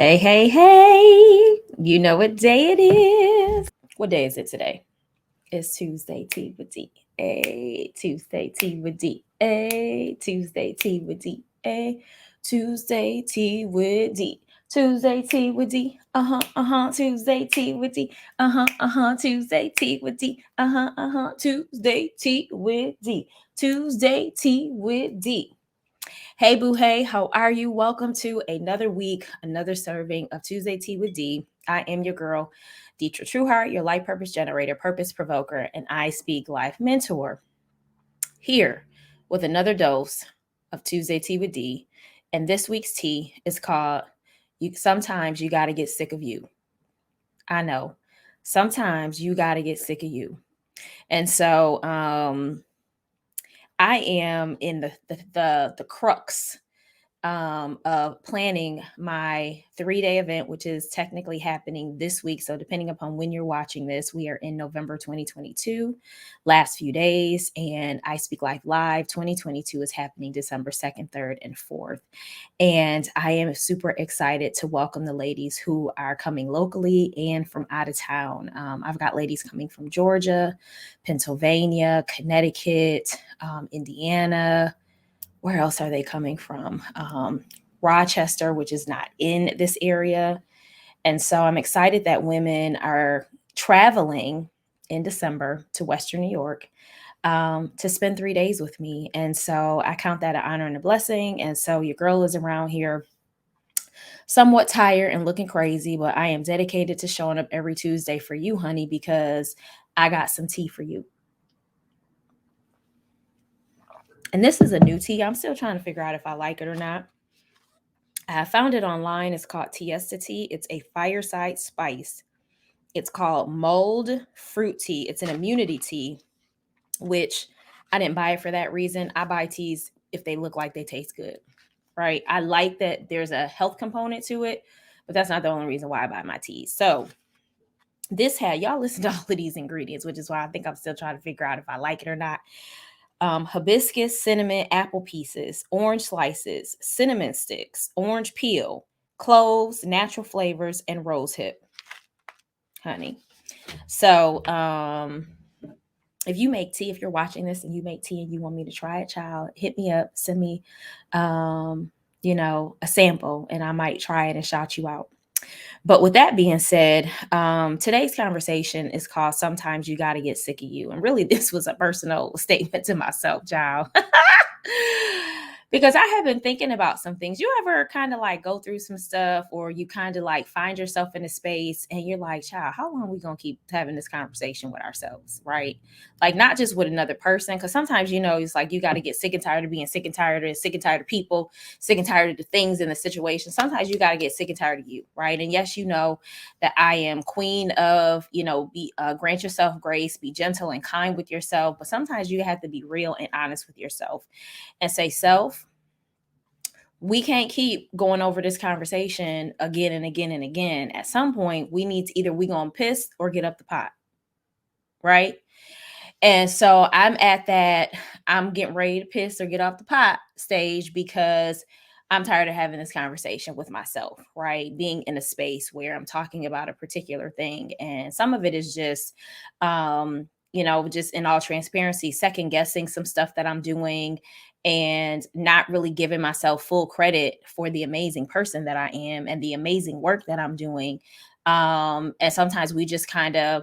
Hey, hey, hey. You know what day it is. What day is it today? It's Tuesday Tea with D. A Tuesday Tea with D. A Tuesday Tea with D. A Tuesday Tea with D. Tuesday Tea with D. Tuesday Tea with D. Tuesday Tea with D. Tuesday Tea with D. Tuesday Tea with D. Hey, boo, hey, how are you? Welcome to another week, another serving of Tuesday Tea with D. I am your girl, Detra Trueheart, your life purpose generator, purpose provoker, and iSpeaklife mentor, here with another dose of Tuesday Tea with D. And this week's tea is called Sometimes You Gotta Get Sick of You. I know. Sometimes you gotta get sick of you. And so I am in the crux of planning my 3-day event, which is technically happening this week. So, depending upon when you're watching this, we are in November 2022, last few days, and I Speak Life Live 2022 is happening December 2nd, 3rd, and 4th. And I am super excited to welcome the ladies who are coming locally and from out of town. I've got ladies coming from Georgia, Pennsylvania, Connecticut, Indiana. Where else are they coming from? Rochester, which is not in this area. And so I'm excited that women are traveling in December to Western New York to spend 3 days with me. And so I count that an honor and a blessing. And so your girl is around here somewhat tired and looking crazy, but I am dedicated to showing up every Tuesday for you, honey, because I got some tea for you. And this is a new tea. I'm still trying to figure out if I like it or not. I found it online. It's called Tiesta tea. It's a fireside spice. It's called mulled fruit tea. It's an immunity tea, which I didn't buy it for that reason. I buy teas if they look like they taste good, right? I like that there's a health component to it, but that's not the only reason why I buy my teas. So this had, y'all listen to all of these ingredients, which is why I think I'm still trying to figure out if I like it or not. Hibiscus, cinnamon, apple pieces, orange slices, cinnamon sticks, orange peel, cloves, natural flavors, and rose hip, honey. So, if you make tea, if you're watching this and you make tea and you want me to try it, child, hit me up, send me, a sample, and I might try it and shout you out. But with that being said, today's conversation is called Sometimes You Gotta Get Sick of You. And really, this was a personal statement to myself, child. Because I have been thinking about some things. You ever kind of like go through some stuff, or you kind of like find yourself in a space and you're like, child, how long are we going to keep having this conversation with ourselves? Right. Like, not just with another person. Cause sometimes, it's like you got to get sick and tired of being sick and tired of people, sick and tired of the things in the situation. Sometimes you got to get sick and tired of you. Right. And yes, you know that I am queen of, be grant yourself grace, be gentle and kind with yourself. But sometimes you have to be real and honest with yourself and say, self, we can't keep going over this conversation again and again and again. At some point, we need to either we gonna piss or get up the pot, right? And so I'm at that, I'm getting ready to piss or get off the pot stage because I'm tired of having this conversation with myself, right? Being in a space where I'm talking about a particular thing. And some of it is just, just in all transparency, second guessing some stuff that I'm doing and not really giving myself full credit for the amazing person that I am and the amazing work that I'm doing. And sometimes we just kind of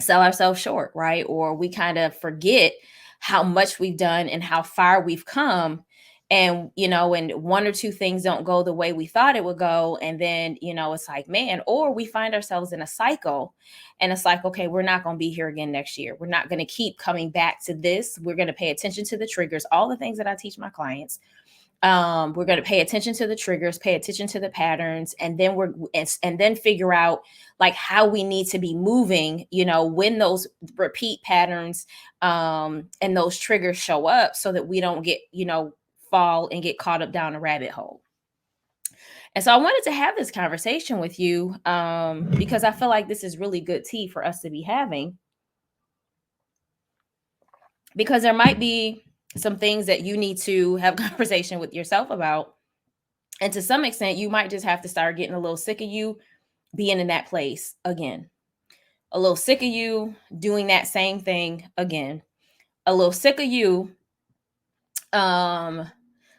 sell ourselves short, right? Or we kind of forget how much we've done and how far we've come. And, and one or two things don't go the way we thought it would go. And then, it's like, man, or we find ourselves in a cycle and it's like, okay, we're not going to be here again next year. We're not going to keep coming back to this. We're going to pay attention to the triggers, all the things that I teach my clients. We're going to pay attention to the triggers, pay attention to the patterns, and then figure out like how we need to be moving, when those repeat patterns and those triggers show up so that we don't get, fall and get caught up down a rabbit hole. And so I wanted to have this conversation with you because I feel like this is really good tea for us to be having, because there might be some things that you need to have conversation with yourself about And to some extent, you might just have to start getting a little sick of you being in that place again, a little sick of you doing that same thing again, a little sick of you um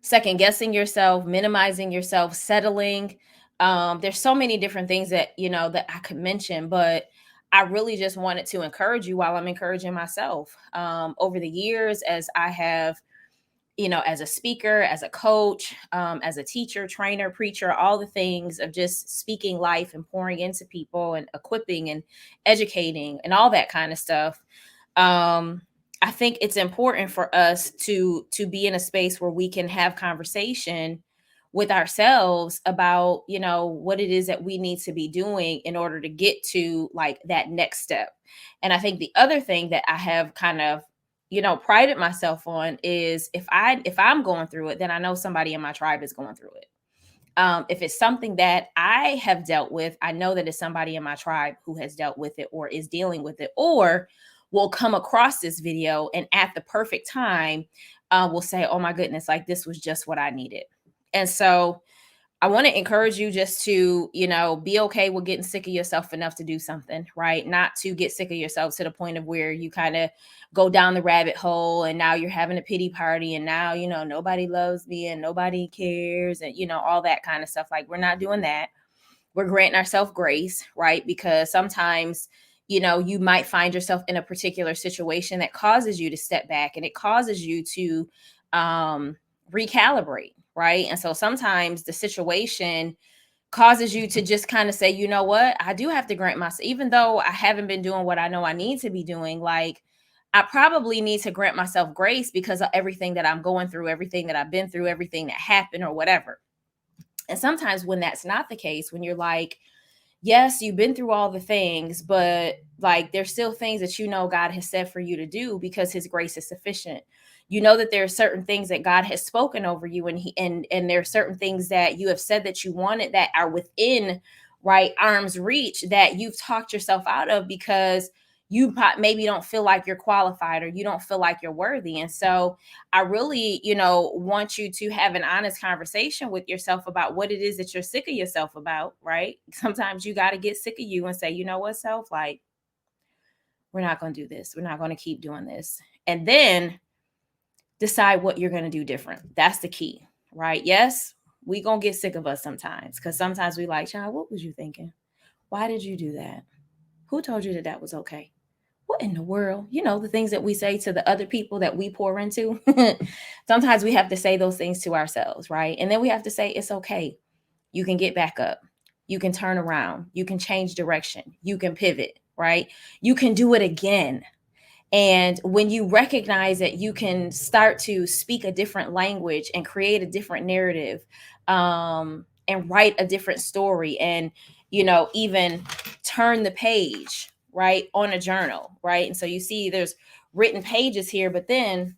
second guessing yourself, minimizing yourself, settling. There's so many different things that that I could mention, but I really just wanted to encourage you while I'm encouraging myself. Over the years, as I have, as a speaker, as a coach, as a teacher, trainer, preacher, all the things of just speaking life and pouring into people and equipping and educating and all that kind of stuff. um I think it's important for us to be in a space where we can have conversation with ourselves about what it is that we need to be doing in order to get to like that next step. And I think the other thing that I have kind of prided myself on is if I'm going through it, then I know somebody in my tribe is going through it. If it's something that I have dealt with, I know that it's somebody in my tribe who has dealt with it or is dealing with it or will come across this video and at the perfect time will say, oh my goodness, like this was just what I needed. And so I want to encourage you just to, be okay with getting sick of yourself enough to do something, right? Not to get sick of yourself to the point of where you kind of go down the rabbit hole and now you're having a pity party and now, nobody loves me and nobody cares and, all that kind of stuff. Like, we're not doing that. We're granting ourselves grace, right? Because sometimes, you might find yourself in a particular situation that causes you to step back and it causes you to recalibrate, right? And so sometimes the situation causes you to just kind of say, you know what, I do have to grant myself, even though I haven't been doing what I know I need to be doing, like I probably need to grant myself grace because of everything that I'm going through, everything that I've been through, everything that happened or whatever. And sometimes when that's not the case, when you're like, yes, you've been through all the things, but like there's still things that God has said for you to do because his grace is sufficient. You know that there are certain things that God has spoken over you and there are certain things that you have said that you wanted that are within right arm's reach that you've talked yourself out of because you maybe don't feel like you're qualified or you don't feel like you're worthy. And so I really, want you to have an honest conversation with yourself about what it is that you're sick of yourself about, right? Sometimes you got to get sick of you and say, you know what, self, like, we're not going to do this. We're not going to keep doing this. And then decide what you're going to do different. That's the key, right? Yes, we going to get sick of us sometimes because sometimes we like, child, what was you thinking? Why did you do that? Who told you that that was okay? What in the world? The things that we say to the other people that we pour into. Sometimes we have to say those things to ourselves, right? And then we have to say, it's okay. You can get back up. You can turn around. You can change direction. You can pivot, right? You can do it again. And when you recognize that you can start to speak a different language and create a different narrative, and write a different story and, even turn the page, right, on a journal, right? And so you see there's written pages here, but then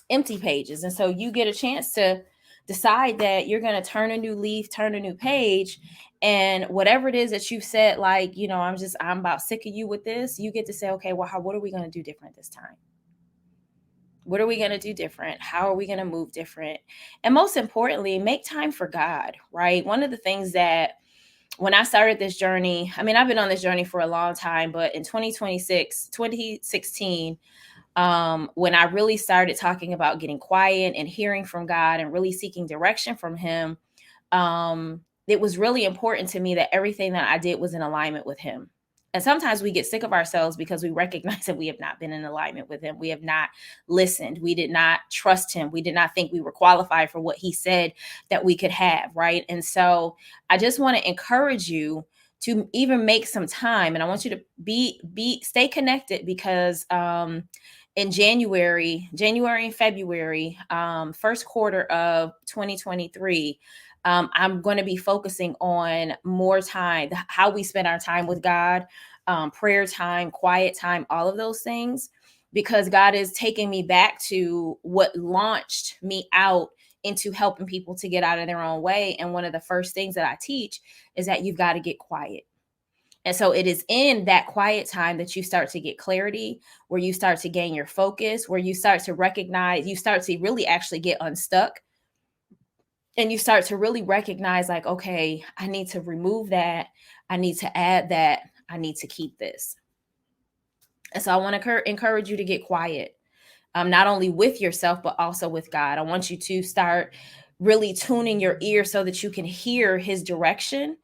empty pages. And so you get a chance to decide that you're going to turn a new leaf, turn a new page. And whatever it is that you've said, like, I'm about sick of you with this, you get to say, okay, well, what are we going to do different this time? What are we going to do different? How are we going to move different? And most importantly, make time for God, right? One of the things that when I started this journey, I mean, I've been on this journey for a long time, but in 2016, when I really started talking about getting quiet and hearing from God and really seeking direction from him, it was really important to me that everything that I did was in alignment with him. And sometimes we get sick of ourselves because we recognize that we have not been in alignment with him. We have not listened. We did not trust him. We did not think we were qualified for what he said that we could have, right? And so I just want to encourage you to even make some time. And I want you to stay connected because in January and February, first quarter of 2023, I'm going to be focusing on more time, how we spend our time with God, prayer time, quiet time, all of those things, because God is taking me back to what launched me out into helping people to get out of their own way. And one of the first things that I teach is that you've got to get quiet. And so it is in that quiet time that you start to get clarity, where you start to gain your focus, where you start to recognize, you start to really actually get unstuck. And you start to really recognize like, okay, I need to remove that. I need to add that. I need to keep this. And so I want to encourage you to get quiet, not only with yourself, but also with God. I want you to start really tuning your ear so that you can hear his direction.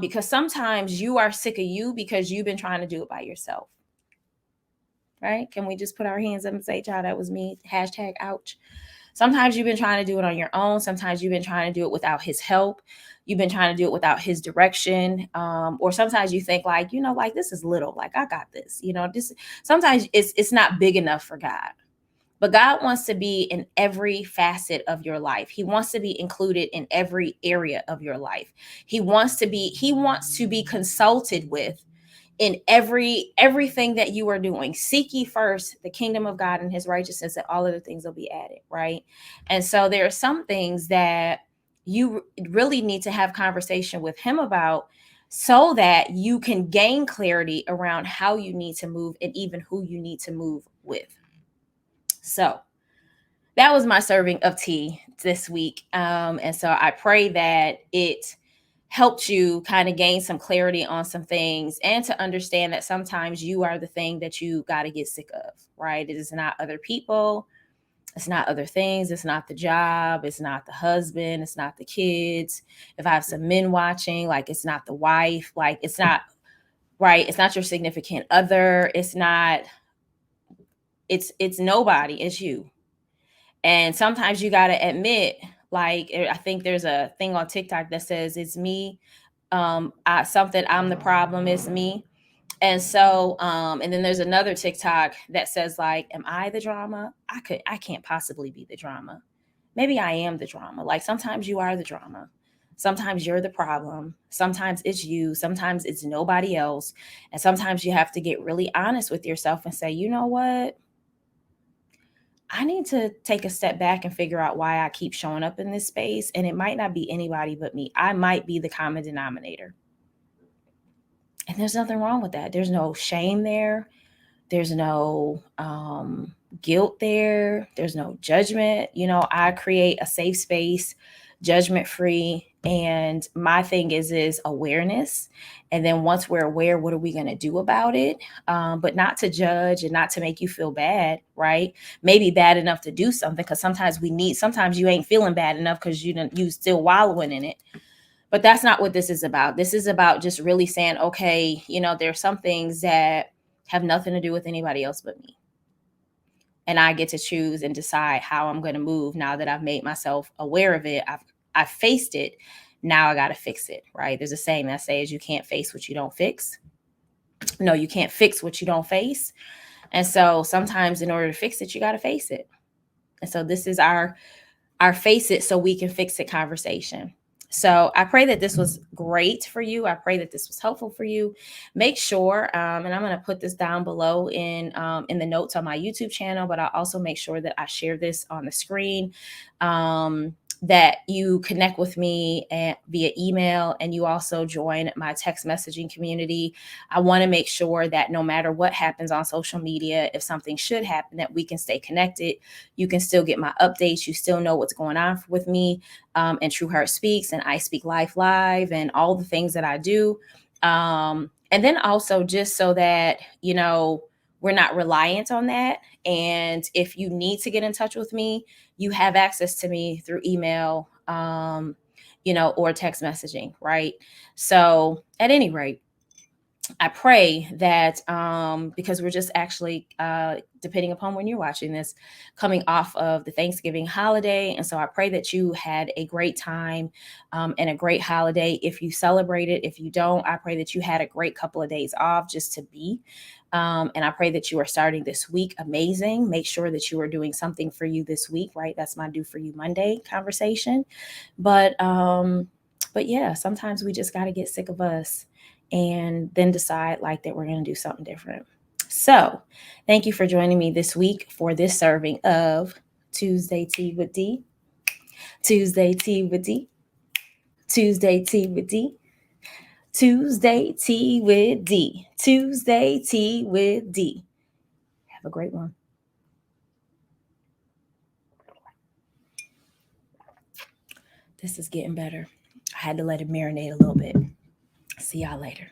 Because sometimes you are sick of you because you've been trying to do it by yourself. Right? Can we just put our hands up and say, child, that was me? Hashtag ouch. Sometimes you've been trying to do it on your own. Sometimes you've been trying to do it without his help. You've been trying to do it without his direction. Or sometimes you think like, like this is little, like I got this, this sometimes it's not big enough for God. But God wants to be in every facet of your life. He wants to be included in every area of your life. He wants to be consulted with in everything that you are doing. Seek ye first the kingdom of God and his righteousness, and all of the things will be added, right? And so there are some things that you really need to have conversation with him about so that you can gain clarity around how you need to move and even who you need to move with. So that was my serving of tea this week. And so I pray that it helped you kind of gain some clarity on some things and to understand that sometimes you are the thing that you got to get sick of, right? It is not other people. It's not other things. It's not the job. It's not the husband. It's not the kids. If I have some men watching, like it's not the wife, like it's not right. It's not your significant other. It's not, it's nobody. It's you. And sometimes you got to admit, like, I think there's a thing on TikTok that says it's me. I'm the problem, is me. And so, and then there's another TikTok that says like, am I the drama? I can't possibly be the drama. Maybe I am the drama. Like sometimes you are the drama. Sometimes you're the problem. Sometimes it's you. Sometimes it's nobody else. And sometimes you have to get really honest with yourself and say, you know what? I need to take a step back and figure out why I keep showing up in this space. And it might not be anybody but me. I might be the common denominator. And there's nothing wrong with that. There's no shame there. There's no guilt there. There's no judgment. I create a safe space, judgment free. And my thing is awareness. And then once we're aware, what are we going to do about it? But not to judge and not to make you feel bad, right? Maybe bad enough to do something, because sometimes sometimes you ain't feeling bad enough because you still wallowing in it. But that's not what this is about. This is about just really saying, okay, there's some things that have nothing to do with anybody else but me. And I get to choose and decide how I'm going to move now that I've made myself aware of it. I've faced it. Now I got to fix it, right? There's a saying that says you can't face what you don't fix. No, you can't fix what you don't face. And so sometimes in order to fix it, you got to face it. And so this is our face it so we can fix it conversation. So I pray that this was great for you. I pray that this was helpful for you. Make sure, and I'm going to put this down below in the notes on my YouTube channel, but I'll also make sure that I share this on the screen, that you connect with me via email, and you also join my text messaging community. I want to make sure that no matter what happens on social media, if something should happen, that we can stay connected. You can still get my updates. You still know what's going on with me, and TrueHeart Speaks and iSpeaklife Live and all the things that I do. And then also just so that, we're not reliant on that. And if you need to get in touch with me, you have access to me through email, or text messaging, right? So at any rate, I pray that because we're just actually, depending upon when you're watching this, coming off of the Thanksgiving holiday. And so I pray that you had a great time and a great holiday. If you celebrate it, if you don't, I pray that you had a great couple of days off just to be. And I pray that you are starting this week amazing. Make sure that you are doing something for you this week, right? That's my Do For You Monday conversation. But yeah, sometimes we just got to get sick of us and then decide like that we're going to do something different. So thank you for joining me this week for this serving of Tuesday Tea with D. Tuesday Tea with D. Tuesday Tea with D. Tuesday Tea with D. Tuesday Tea with D. Have a great one. This is getting better. I had to let it marinate a little bit. See y'all later.